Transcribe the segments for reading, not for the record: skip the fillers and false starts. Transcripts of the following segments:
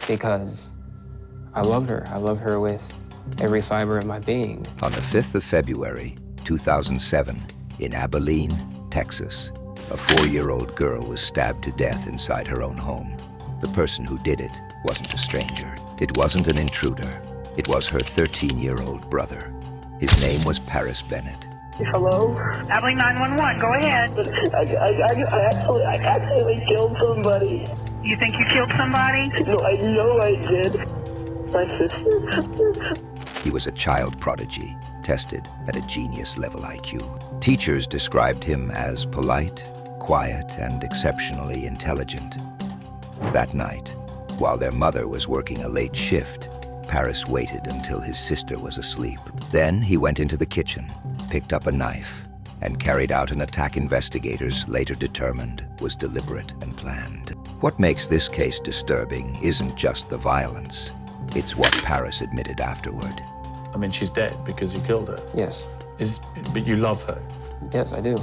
because I loved her. I loved her with every fiber of my being. On the 5th of February, 2007, in Abilene, Texas, a 4-year-old girl was stabbed to death inside her own home. The person who did it wasn't a stranger. It wasn't an intruder. It was her 13-year-old brother. His name was Paris Bennett. Hello? Abilene 911, go ahead. I accidentally killed somebody. You think you killed somebody? No, I know I did. My sister. He was a child prodigy, tested at a genius-level IQ. Teachers described him as polite, quiet, and exceptionally intelligent. That night, while their mother was working a late shift, Paris waited until his sister was asleep. Then he went into the kitchen, picked up a knife, and carried out an attack investigators later determined was deliberate and planned. What makes this case disturbing isn't just the violence. It's what Paris admitted afterward. I mean, she's dead because you killed her. Yes. But you love her. Yes, I do.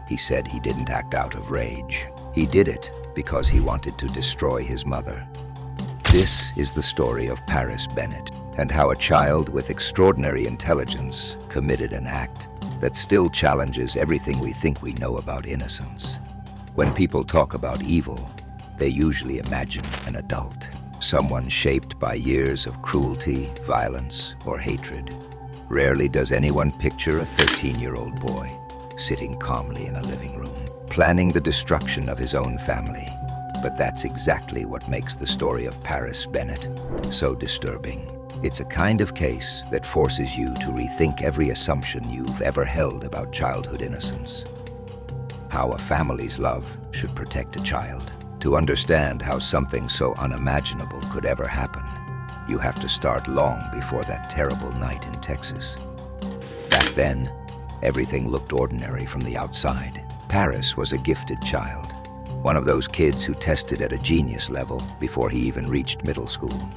He said he didn't act out of rage. He did it because he wanted to destroy his mother. This is the story of Paris Bennett and how a child with extraordinary intelligence committed an act that still challenges everything we think we know about innocence. When people talk about evil, they usually imagine an adult, someone shaped by years of cruelty, violence, or hatred. Rarely does anyone picture a 13-year-old boy sitting calmly in a living room, planning the destruction of his own family. But that's exactly what makes the story of Paris Bennett so disturbing. It's a kind of case that forces you to rethink every assumption you've ever held about childhood innocence. How a family's love should protect a child. To understand how something so unimaginable could ever happen, you have to start long before that terrible night in Texas. Back then, everything looked ordinary from the outside. Paris was a gifted child, one of those kids who tested at a genius level before he even reached middle school.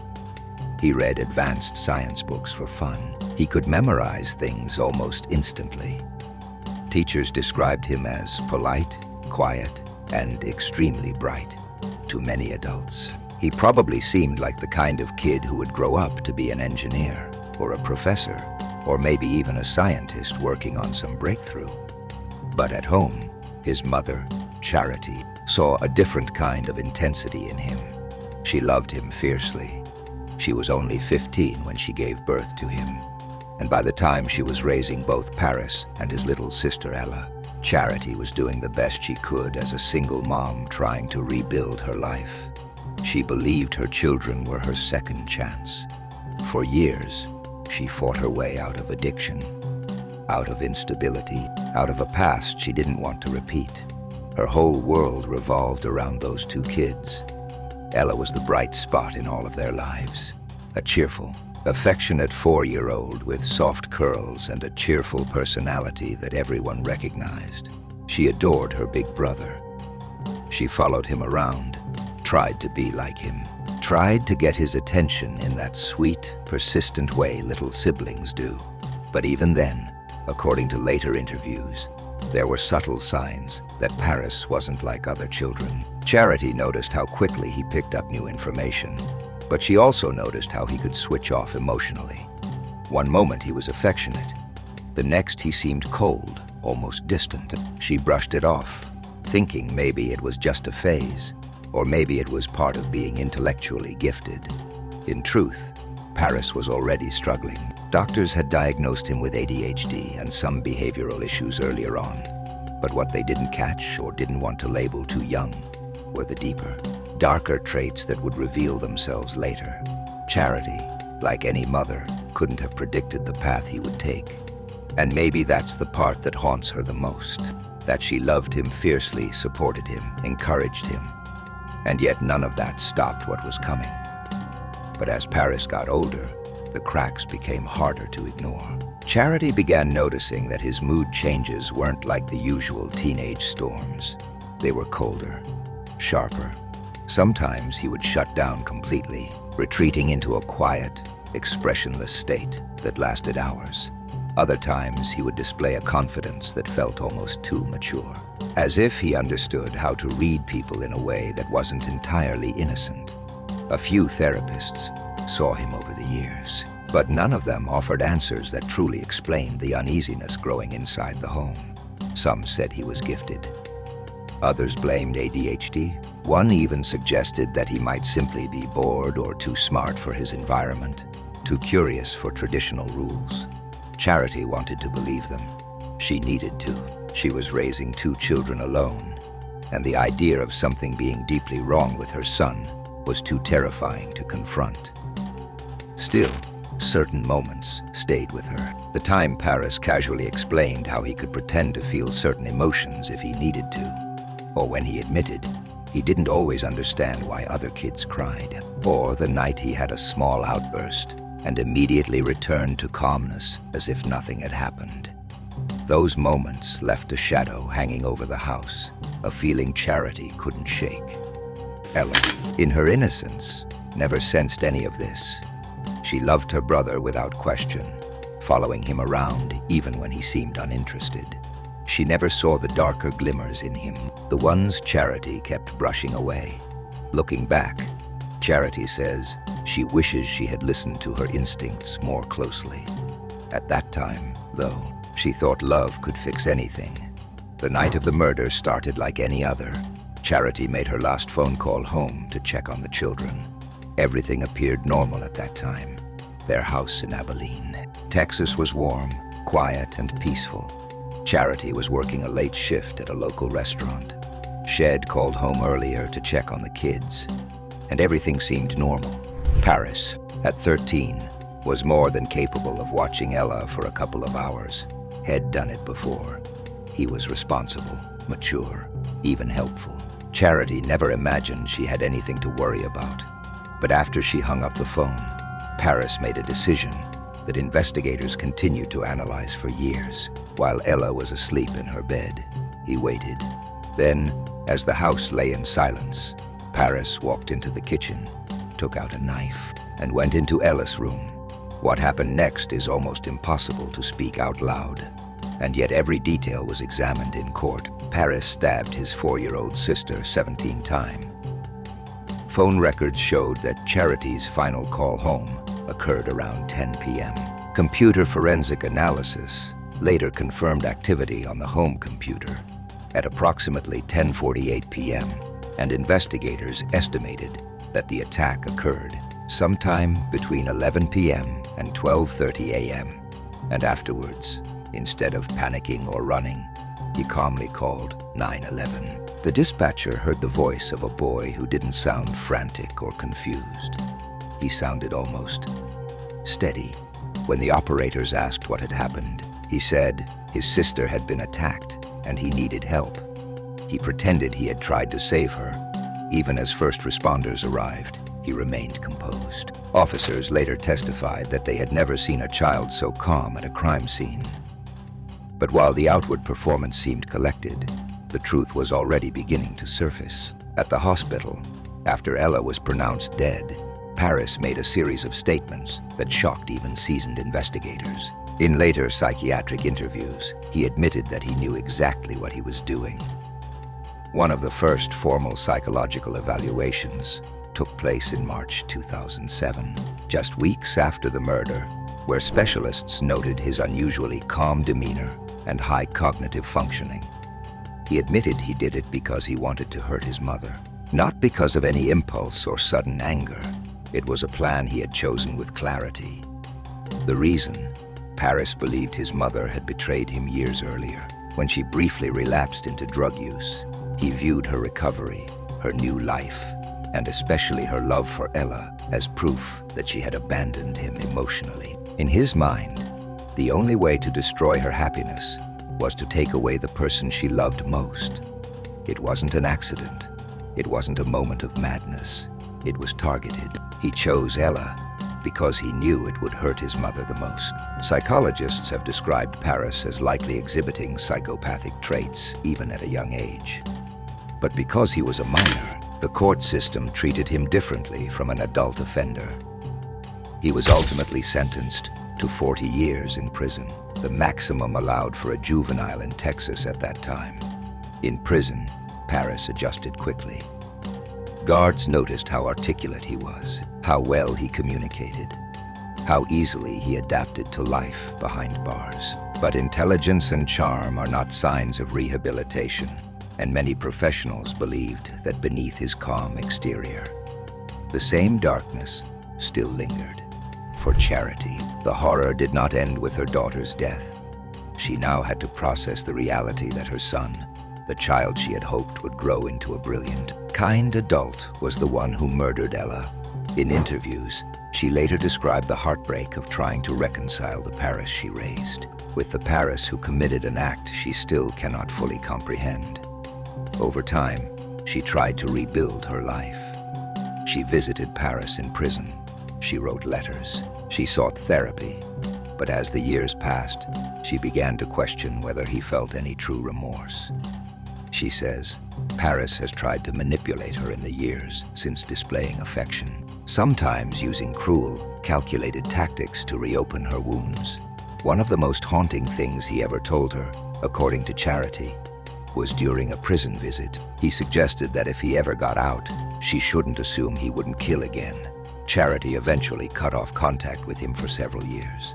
He read advanced science books for fun. He could memorize things almost instantly. Teachers described him as polite, quiet, and extremely bright to many adults. He probably seemed like the kind of kid who would grow up to be an engineer, or a professor, or maybe even a scientist working on some breakthrough. But at home, his mother, Charity, saw a different kind of intensity in him. She loved him fiercely. She was only 15 when she gave birth to him, and by the time she was raising both Paris and his little sister Ella, Charity was doing the best she could as a single mom trying to rebuild her life. She believed her children were her second chance. For years, she fought her way out of addiction, out of instability, out of a past she didn't want to repeat. Her whole world revolved around those two kids. Ella was the bright spot in all of their lives. A cheerful, affectionate 4-year-old with soft curls and a cheerful personality that everyone recognized. She adored her big brother. She followed him around, tried to be like him, tried to get his attention in that sweet, persistent way little siblings do. But even then, according to later interviews, there were subtle signs that Paris wasn't like other children. Charity noticed how quickly he picked up new information, but she also noticed how he could switch off emotionally. One moment he was affectionate. The next he seemed cold, almost distant. She brushed it off, thinking maybe it was just a phase, or maybe it was part of being intellectually gifted. In truth, Paris was already struggling. Doctors had diagnosed him with ADHD and some behavioral issues earlier on, but what they didn't catch or didn't want to label too young were the deeper, darker traits that would reveal themselves later. Charity, like any mother, couldn't have predicted the path he would take. And maybe that's the part that haunts her the most, that she loved him fiercely, supported him, encouraged him, and yet none of that stopped what was coming. But as Paris got older, the cracks became harder to ignore. Charity began noticing that his mood changes weren't like the usual teenage storms. They were colder, sharper. Sometimes he would shut down completely, retreating into a quiet, expressionless state that lasted hours. Other times he would display a confidence that felt almost too mature, as if he understood how to read people in a way that wasn't entirely innocent. A few therapists saw him over the years, but none of them offered answers that truly explained the uneasiness growing inside the home. Some said he was gifted. Others blamed ADHD. One even suggested that he might simply be bored or too smart for his environment, too curious for traditional rules. Charity wanted to believe them. She needed to. She was raising 2 children alone, and the idea of something being deeply wrong with her son was too terrifying to confront. Still, certain moments stayed with her. The time Paris casually explained how he could pretend to feel certain emotions if he needed to, or when he admitted he didn't always understand why other kids cried, or the night he had a small outburst and immediately returned to calmness as if nothing had happened. Those moments left a shadow hanging over the house, a feeling Charity couldn't shake. Ella, in her innocence, never sensed any of this. She loved her brother without question, following him around even when he seemed uninterested. She never saw the darker glimmers in him, the ones Charity kept brushing away. Looking back, Charity says she wishes she had listened to her instincts more closely. At that time, though, she thought love could fix anything. The night of the murder started like any other. Charity made her last phone call home to check on the children. Everything appeared normal at that time. Their house in Abilene. Texas was warm, quiet, and peaceful. Charity was working a late shift at a local restaurant. Shed called home earlier to check on the kids, and everything seemed normal. Paris, at 13, was more than capable of watching Ella for a couple of hours. Had done it before. He was responsible, mature, even helpful. Charity never imagined she had anything to worry about. But after she hung up the phone, Paris made a decision that investigators continued to analyze for years. While Ella was asleep in her bed, he waited. Then, as the house lay in silence, Paris walked into the kitchen, took out a knife, and went into Ella's room. What happened next is almost impossible to speak out loud, and yet every detail was examined in court. Paris stabbed his 4-year-old sister 17 times. Phone records showed that Charity's final call home occurred around 10 p.m. Computer forensic analysis later confirmed activity on the home computer at approximately 10:48 p.m., and investigators estimated that the attack occurred sometime between 11 p.m. and 12:30 a.m. And afterwards, instead of panicking or running, he calmly called 911. The dispatcher heard the voice of a boy who didn't sound frantic or confused. He sounded almost steady. When the operators asked what had happened, he said his sister had been attacked and he needed help. He pretended he had tried to save her. Even as first responders arrived, he remained composed. Officers later testified that they had never seen a child so calm at a crime scene. But while the outward performance seemed collected, the truth was already beginning to surface. At the hospital, after Ella was pronounced dead, Paris made a series of statements that shocked even seasoned investigators. In later psychiatric interviews, he admitted that he knew exactly what he was doing. One of the first formal psychological evaluations took place in March 2007, just weeks after the murder, where specialists noted his unusually calm demeanor and high cognitive functioning. He admitted he did it because he wanted to hurt his mother, not because of any impulse or sudden anger. It was a plan he had chosen with clarity. The reason? Paris believed his mother had betrayed him years earlier, when she briefly relapsed into drug use. He viewed her recovery, her new life, and especially her love for Ella as proof that she had abandoned him emotionally. In his mind, the only way to destroy her happiness was to take away the person she loved most. It wasn't an accident. It wasn't a moment of madness. It was targeted. He chose Ella because he knew it would hurt his mother the most. Psychologists have described Paris as likely exhibiting psychopathic traits even at a young age. But because he was a minor, the court system treated him differently from an adult offender. He was ultimately sentenced to 40 years in prison, the maximum allowed for a juvenile in Texas at that time. In prison, Paris adjusted quickly. Guards noticed how articulate he was, how well he communicated, how easily he adapted to life behind bars. But intelligence and charm are not signs of rehabilitation, and many professionals believed that beneath his calm exterior, the same darkness still lingered. For Charity, the horror did not end with her daughter's death. She now had to process the reality that her son, the child she had hoped would grow into a brilliant, kind adult, was the one who murdered Ella. In interviews, she later described the heartbreak of trying to reconcile the Paris she raised with the Paris who committed an act she still cannot fully comprehend. Over time, she tried to rebuild her life. She visited Paris in prison. She wrote letters. She sought therapy. But as the years passed, she began to question whether he felt any true remorse. She says, Paris has tried to manipulate her in the years since displaying affection, sometimes using cruel, calculated tactics to reopen her wounds. One of the most haunting things he ever told her, according to Charity, was during a prison visit. He suggested that if he ever got out, she shouldn't assume he wouldn't kill again. Charity eventually cut off contact with him for several years.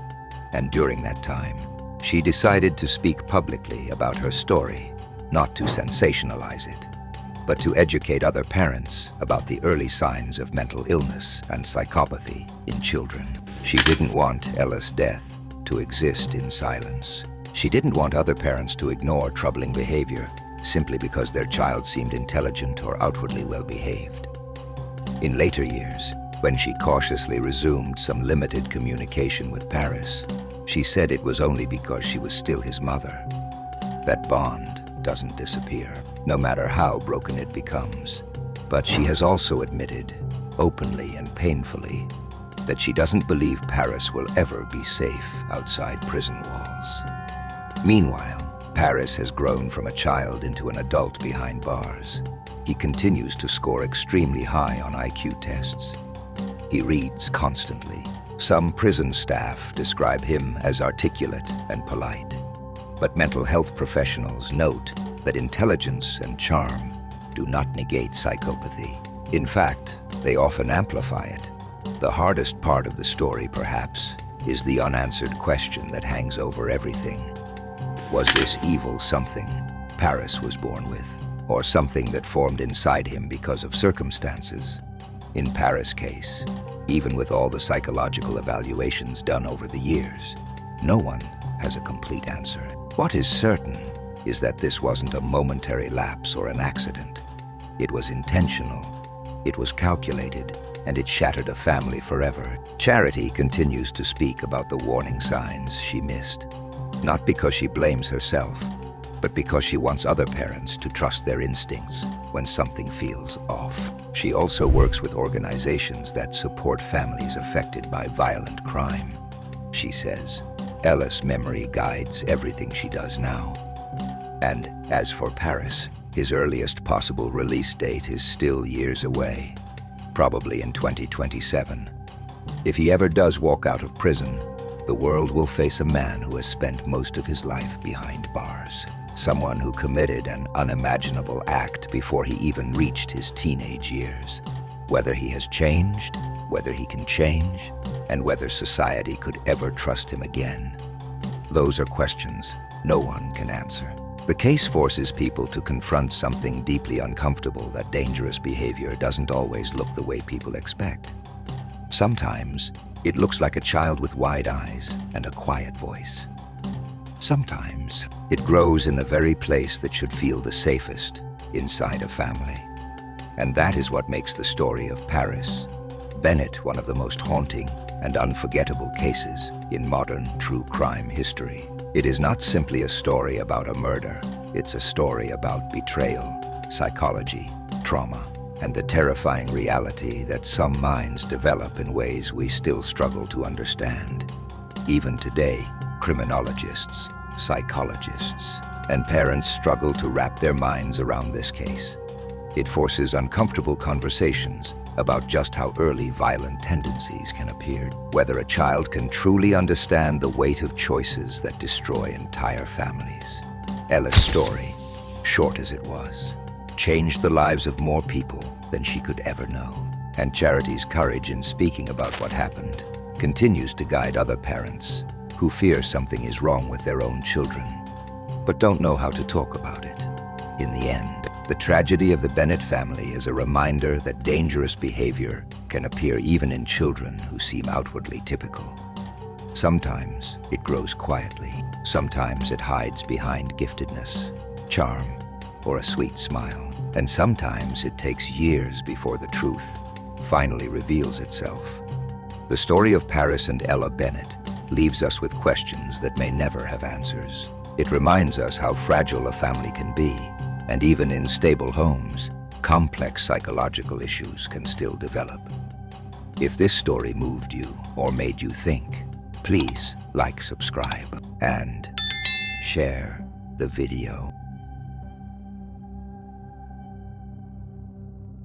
And during that time, she decided to speak publicly about her story, not to sensationalize it, but to educate other parents about the early signs of mental illness and psychopathy in children. She didn't want Ella's death to exist in silence. She didn't want other parents to ignore troubling behavior simply because their child seemed intelligent or outwardly well-behaved. In later years, when she cautiously resumed some limited communication with Paris, she said it was only because she was still his mother. That bond doesn't disappear, no matter how broken it becomes. But she has also admitted, openly and painfully, that she doesn't believe Paris will ever be safe outside prison walls. Meanwhile, Paris has grown from a child into an adult behind bars. He continues to score extremely high on IQ tests. He reads constantly. Some prison staff describe him as articulate and polite. But mental health professionals note that intelligence and charm do not negate psychopathy. In fact, they often amplify it. The hardest part of the story, perhaps, is the unanswered question that hangs over everything. Was this evil something Paris was born with, or something that formed inside him because of circumstances? In Paris' case, even with all the psychological evaluations done over the years, no one has a complete answer. What is certain is that this wasn't a momentary lapse or an accident. It was intentional, it was calculated, and it shattered a family forever. Charity continues to speak about the warning signs she missed, not because she blames herself, but because she wants other parents to trust their instincts when something feels off. She also works with organizations that support families affected by violent crime. She says, Ella's memory guides everything she does now. And as for Paris, his earliest possible release date is still years away, probably in 2027. If he ever does walk out of prison, the world will face a man who has spent most of his life behind bars. Someone who committed an unimaginable act before he even reached his teenage years. Whether he has changed, whether he can change, and whether society could ever trust him again. Those are questions no one can answer. The case forces people to confront something deeply uncomfortable, that dangerous behavior doesn't always look the way people expect. Sometimes, it looks like a child with wide eyes and a quiet voice. Sometimes, it grows in the very place that should feel the safest inside a family. And that is what makes the story of Paris Bennett one of the most haunting and unforgettable cases in modern true crime history. It is not simply a story about a murder. It's a story about betrayal, psychology, trauma, and the terrifying reality that some minds develop in ways we still struggle to understand. Even today, criminologists, psychologists, and parents struggle to wrap their minds around this case. It forces uncomfortable conversations about just how early violent tendencies can appear, whether a child can truly understand the weight of choices that destroy entire families. Ella's story, short as it was, changed the lives of more people than she could ever know. And Charity's courage in speaking about what happened continues to guide other parents who fear something is wrong with their own children, but don't know how to talk about it. In the end, the tragedy of the Bennett family is a reminder that dangerous behavior can appear even in children who seem outwardly typical. Sometimes it grows quietly, sometimes it hides behind giftedness, charm, or a sweet smile, and sometimes it takes years before the truth finally reveals itself. The story of Paris and Ella Bennett leaves us with questions that may never have answers. It reminds us how fragile a family can be, and even in stable homes, complex psychological issues can still develop. If this story moved you or made you think, please like, subscribe, and share the video.